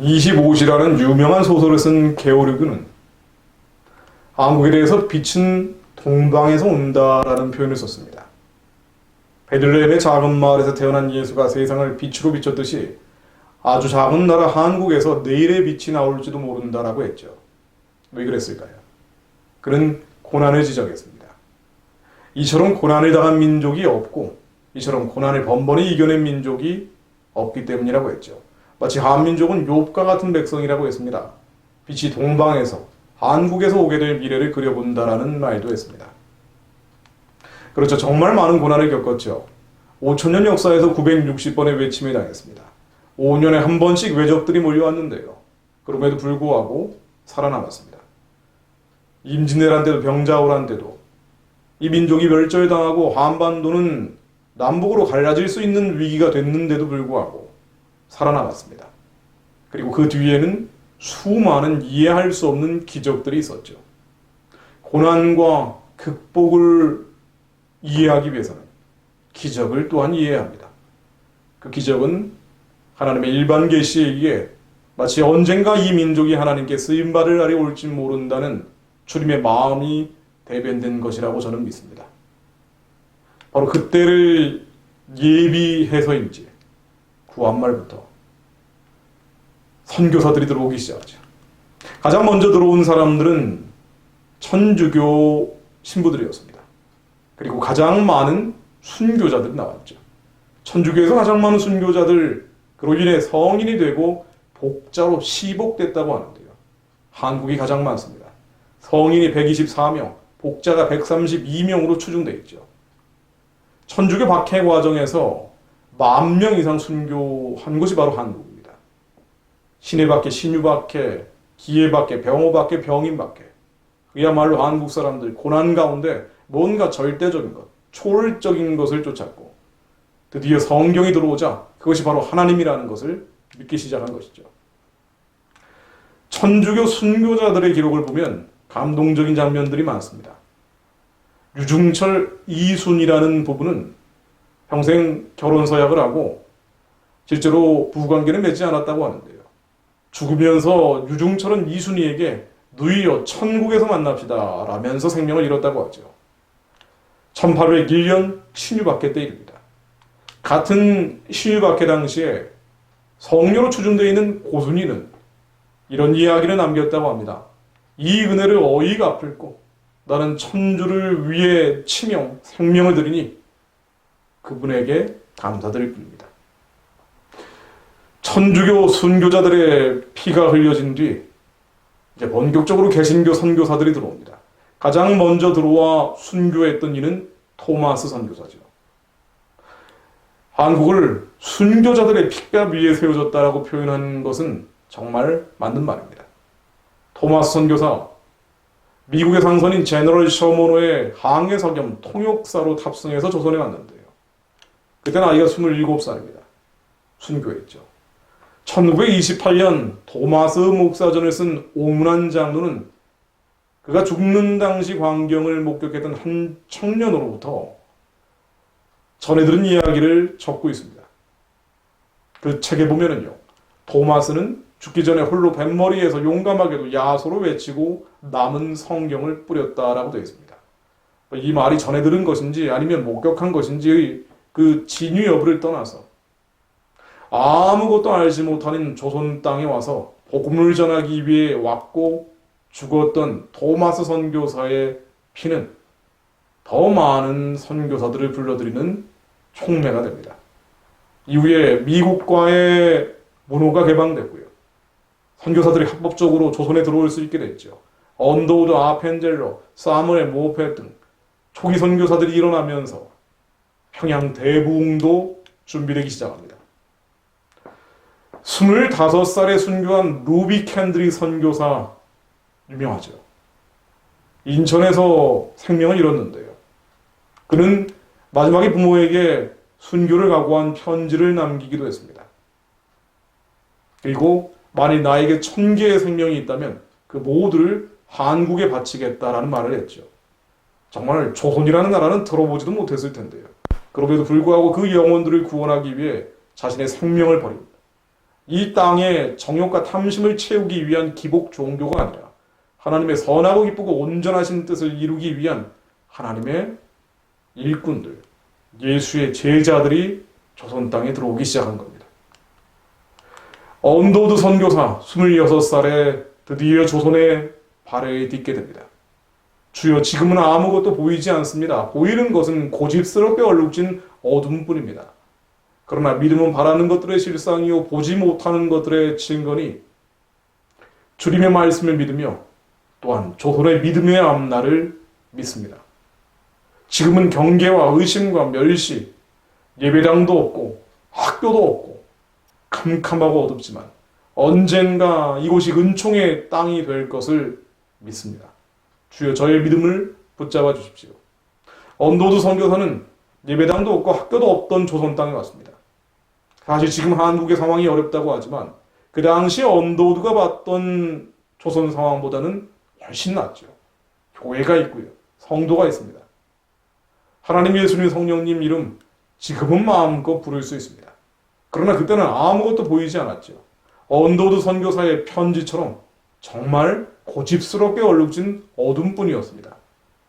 25시라는 유명한 소설을 쓴 게오르그는 한국에 대해서 빛은 동방에서 온다라는 표현을 썼습니다. 베들레헴의 작은 마을에서 태어난 예수가 세상을 빛으로 비췄듯이 아주 작은 나라 한국에서 내일의 빛이 나올지도 모른다라고 했죠. 왜 그랬을까요? 그는 고난을 지적했습니다. 이처럼 고난을 당한 민족이 없고 이처럼 고난을 번번이 이겨낸 민족이 없기 때문이라고 했죠. 마치 한민족은 욥과 같은 백성이라고 했습니다. 빛이 동방에서 한국에서 오게 될 미래를 그려본다라는 말도 했습니다. 그렇죠. 정말 많은 고난을 겪었죠. 5천년 역사에서 960번의 외침을 당했습니다. 5년에 한 번씩 외적들이 몰려왔는데요. 그럼에도 불구하고 살아남았습니다. 임진왜란 때도 병자호란 때도 이 민족이 멸절당하고 한반도는 남북으로 갈라질 수 있는 위기가 됐는데도 불구하고 살아남았습니다. 그리고 그 뒤에는 수많은 이해할 수 없는 기적들이 있었죠. 고난과 극복을 이해하기 위해서는 기적을 또한 이해해야 합니다. 그 기적은 하나님의 일반 계시에 의해 마치 언젠가 이 민족이 하나님께 쓰임받을 날이 올지 모른다는 주님의 마음이 대변된 것이라고 저는 믿습니다. 바로 그때를 예비해서인지 구한말부터 선교사들이 들어오기 시작하죠. 가장 먼저 들어온 사람들은 천주교 신부들이었습니다. 그리고 가장 많은 순교자들이 나왔죠. 천주교에서 가장 많은 순교자들, 그로 인해 성인이 되고 복자로 시복됐다고 하는데요. 한국이 가장 많습니다. 성인이 124명, 복자가 132명으로 추정되어 있죠. 천주교 박해 과정에서 10,000명 이상 순교한 곳이 바로 한국입니다. 신해박해, 신유박해, 기해박해, 병호박해, 병인박해. 그야말로 한국 사람들 고난 가운데 뭔가 절대적인 것, 초월적인 것을 쫓았고 드디어 성경이 들어오자 그것이 바로 하나님이라는 것을 믿기 시작한 것이죠. 천주교 순교자들의 기록을 보면 감동적인 장면들이 많습니다. 유중철 이순이라는 부부는 평생 결혼 서약을 하고 실제로 부부관계는 맺지 않았다고 하는데요. 죽으면서 유중철은 이순이에게 누이여 천국에서 만납시다 라면서 생명을 잃었다고 하죠. 1801년 신유박해 때 일입니다. 같은 신유박해 당시에 성녀로 추정되어 있는 고순이는 이런 이야기를 남겼다고 합니다. 이 은혜를 어이 갚을고 나는 천주를 위해 치명 생명을 드리니 그분에게 감사드릴 뿐입니다. 천주교 순교자들의 피가 흘려진 뒤 이제 본격적으로 개신교 선교사들이 들어옵니다. 가장 먼저 들어와 순교했던 이는 토마스 선교사죠. 한국을 순교자들의 핏값 위에 세워졌다라고 표현한 것은 정말 맞는 말입니다. 토마스 선교사, 미국의 상선인 제너럴 셔머노의 항해사 겸 통역사로 탑승해서 조선에 왔는데요. 그때 나이가 27살입니다. 순교했죠. 1928년 토마스 목사전을 쓴 오문환 장로는 그가 죽는 당시 광경을 목격했던 한 청년으로부터 전해들은 이야기를 적고 있습니다. 그 책에 보면은요, 토마스는 죽기 전에 홀로 뱃머리에서 용감하게도 야소로 외치고 남은 성경을 뿌렸다라고 되어 있습니다. 이 말이 전해들은 것인지 아니면 목격한 것인지 그 진위 여부를 떠나서 아무것도 알지 못하는 조선 땅에 와서 복음을 전하기 위해 왔고 죽었던 토마스 선교사의 피는 더 많은 선교사들을 불러들이는 촉매가 됩니다. 이후에 미국과의 문호가 개방됐고요. 선교사들이 합법적으로 조선에 들어올 수 있게 됐죠. 언더우드 아펜젤러, 사무엘 모펫 등 초기 선교사들이 일어나면서 평양 대부흥도 준비되기 시작합니다. 25살에 순교한 루비 캔드리 선교사 유명하죠. 인천에서 생명을 잃었는데요. 그는 마지막에 부모에게 순교를 각오한 편지를 남기기도 했습니다. 그리고 만일 나에게 1000개의 생명이 있다면 그 모두를 한국에 바치겠다라는 말을 했죠. 정말 조선이라는 나라는 들어보지도 못했을 텐데요. 그럼에도 불구하고 그 영혼들을 구원하기 위해 자신의 생명을 버립니다. 이 땅의 정욕과 탐심을 채우기 위한 기복 종교가 아니라 하나님의 선하고 기쁘고 온전하신 뜻을 이루기 위한 하나님의 일꾼들, 예수의 제자들이 조선 땅에 들어오기 시작한 겁니다. 언더우드 선교사 26살에 드디어 조선의 발에 딛게 됩니다. 주여, 지금은 아무것도 보이지 않습니다. 보이는 것은 고집스럽게 얼룩진 어둠뿐입니다. 그러나 믿음은 바라는 것들의 실상이요 보지 못하는 것들의 증거니 주님의 말씀을 믿으며 또한 조선의 믿음의 앞날을 믿습니다. 지금은 경계와 의심과 멸시, 예배당도 없고 학교도 없고 캄캄하고 어둡지만 언젠가 이곳이 은총의 땅이 될 것을 믿습니다. 주여, 저의 믿음을 붙잡아 주십시오. 언더우드 선교사는 예배당도 없고 학교도 없던 조선 땅에 왔습니다. 사실 지금 한국의 상황이 어렵다고 하지만 그 당시 언더우드가 봤던 조선 상황보다는 훨씬 낫죠. 교회가 있고요. 성도가 있습니다. 하나님, 예수님, 성령님 이름 지금은 마음껏 부를 수 있습니다. 그러나 그때는 아무것도 보이지 않았죠. 언더우드 선교사의 편지처럼 정말 고집스럽게 얼룩진 어둠뿐이었습니다.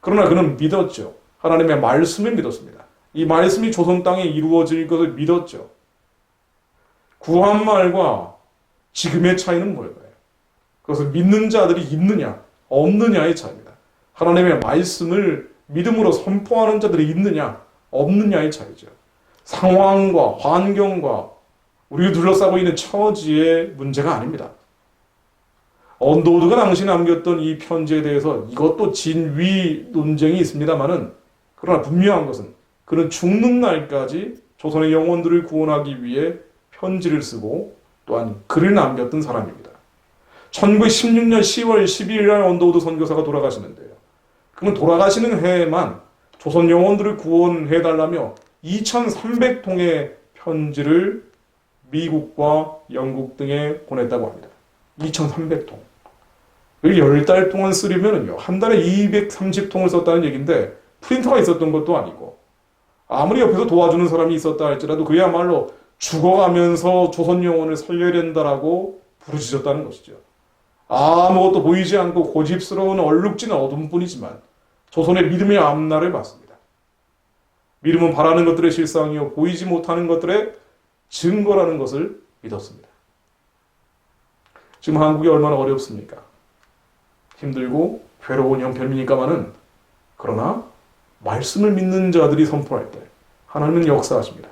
그러나 그는 믿었죠. 하나님의 말씀을 믿었습니다. 이 말씀이 조선 땅에 이루어질 것을 믿었죠. 구한 말과 지금의 차이는 뭘까요? 그것을 믿는 자들이 있느냐 없느냐의 차이입니다. 하나님의 말씀을 믿음으로 선포하는 자들이 있느냐 없느냐의 차이죠. 상황과 환경과 우리를 둘러싸고 있는 처지의 문제가 아닙니다. 언더우드가 당시 남겼던 이 편지에 대해서 이것도 진위 논쟁이 있습니다만은, 그러나 분명한 것은 그는 죽는 날까지 조선의 영혼들을 구원하기 위해 편지를 쓰고 또한 글을 남겼던 사람입니다. 1916년 10월 12일 날 언더우드 선교사가 돌아가시는데요. 그는 돌아가시는 해에만 조선 영혼들을 구원해달라며 2,300통의 편지를 미국과 영국 등에 보냈다고 합니다. 2,300통. 10달 동안 쓰려면요, 한 달에 230통을 썼다는 얘기인데 프린터가 있었던 것도 아니고 아무리 옆에서 도와주는 사람이 있었다 할지라도 그야말로 죽어가면서 조선 영혼을 살려야 된다라고 부르짖었다는 것이죠. 아무것도 보이지 않고 고집스러운 얼룩진 어둠뿐이지만 조선의 믿음의 앞날을 봤습니다. 믿음은 바라는 것들의 실상이요 보이지 못하는 것들의 증거라는 것을 믿었습니다. 지금 한국이 얼마나 어렵습니까? 힘들고 괴로운 형편이니까만은, 그러나 말씀을 믿는 자들이 선포할 때 하나님은 역사하십니다.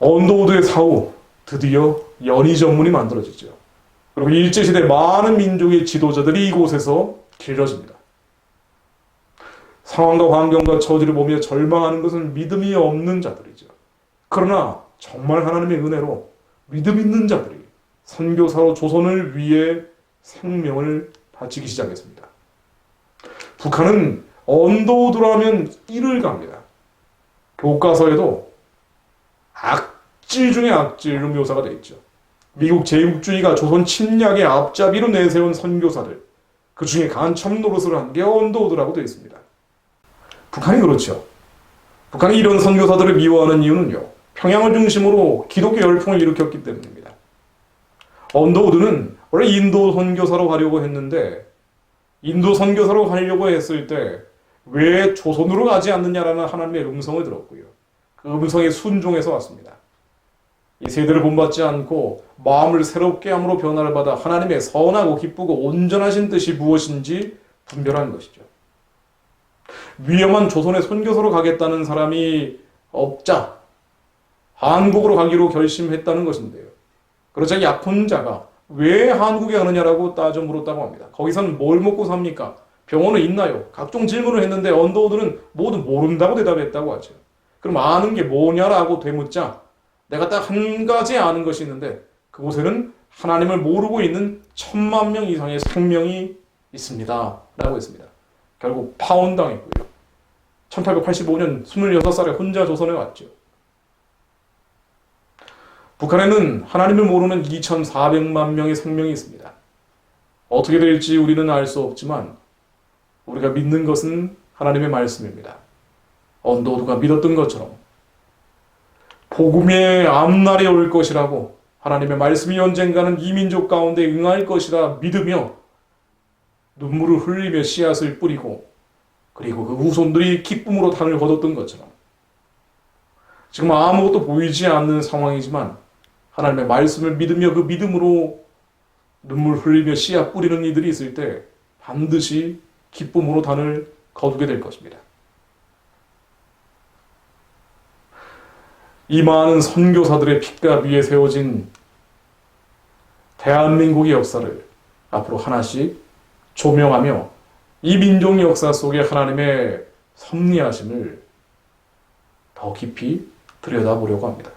언더우드의 사후 드디어 연희 전문이 만들어지죠. 그리고 일제시대 많은 민족의 지도자들이 이곳에서 길러집니다. 상황과 환경과 처지를 보며 절망하는 것은 믿음이 없는 자들이죠. 그러나 정말 하나님의 은혜로 믿음 있는 자들이 선교사로 조선을 위해 생명을 바치기 시작했습니다. 북한은 언더우드라면 이를 갑니다. 교과서에도 악질 중에 악질로 묘사가 되어 있죠. 미국 제국주의가 조선 침략의 앞잡이로 내세운 선교사들, 그 중에 간첩 노릇을 한 게 언더우드라고 되어 있습니다. 북한이 그렇죠. 북한이 이런 선교사들을 미워하는 이유는요, 평양을 중심으로 기독교 열풍을 일으켰기 때문입니다. 언더우드는 원래 인도 선교사로 가려고 했는데, 인도 선교사로 가려고 했을 때 왜 조선으로 가지 않느냐라는 하나님의 음성을 들었고요. 그 음성에 순종해서 왔습니다. 이 세대를 본받지 않고 마음을 새롭게 함으로 변화를 받아 하나님의 선하고 기쁘고 온전하신 뜻이 무엇인지 분별한 것이죠. 위험한 조선의 선교사로 가겠다는 사람이 없자 한국으로 가기로 결심했다는 것인데요. 그러자 약혼자가 왜 한국에 가느냐라고 따져 물었다고 합니다. 거기서는 뭘 먹고 삽니까? 병원은 있나요? 각종 질문을 했는데 언더우드는 모두 모른다고 대답했다고 하죠. 그럼 아는 게 뭐냐라고 되묻자 내가 딱 한 가지 아는 것이 있는데 그곳에는 하나님을 모르고 있는 1,000만 명 이상의 생명이 있습니다 라고 했습니다. 결국 파혼당했고요. 1885년 26살에 혼자 조선에 왔죠. 북한에는 하나님을 모르는 2,400만 명의 생명이 있습니다. 어떻게 될지 우리는 알 수 없지만 우리가 믿는 것은 하나님의 말씀입니다. 언더우드가 믿었던 것처럼 복음의 앞날이 올 것이라고, 하나님의 말씀이 언젠가는 이 민족 가운데 응할 것이라 믿으며 눈물을 흘리며 씨앗을 뿌리고, 그리고 그 후손들이 기쁨으로 단을 거뒀던 것처럼 지금 아무것도 보이지 않는 상황이지만 하나님의 말씀을 믿으며 그 믿음으로 눈물 흘리며 씨앗 뿌리는 이들이 있을 때 반드시 기쁨으로 단을 거두게 될 것입니다. 이 많은 선교사들의 핏값 위에 세워진 대한민국의 역사를 앞으로 하나씩 조명하며 이 민족 역사 속에 하나님의 섭리하심을 더 깊이 들여다보려고 합니다.